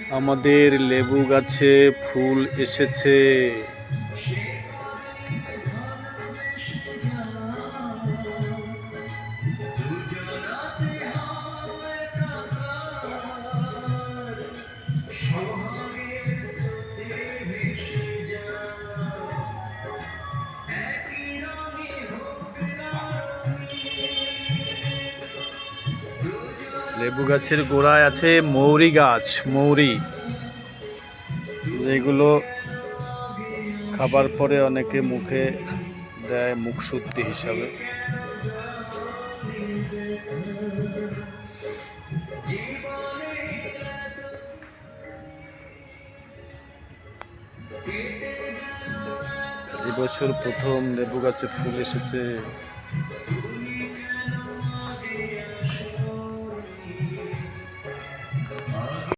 আমাদের লেবু গাছে ফুল এসেছে। লেবু গাছের গোড়ায় আছে মৌরি গাছ, মৌরি, যেগুলো খাবার পরে অনেকে মুখে দেয় মুখ শুদ্ধি হিসাবে। এবছর প্রথম লেবু গাছে ফুল এসেছে।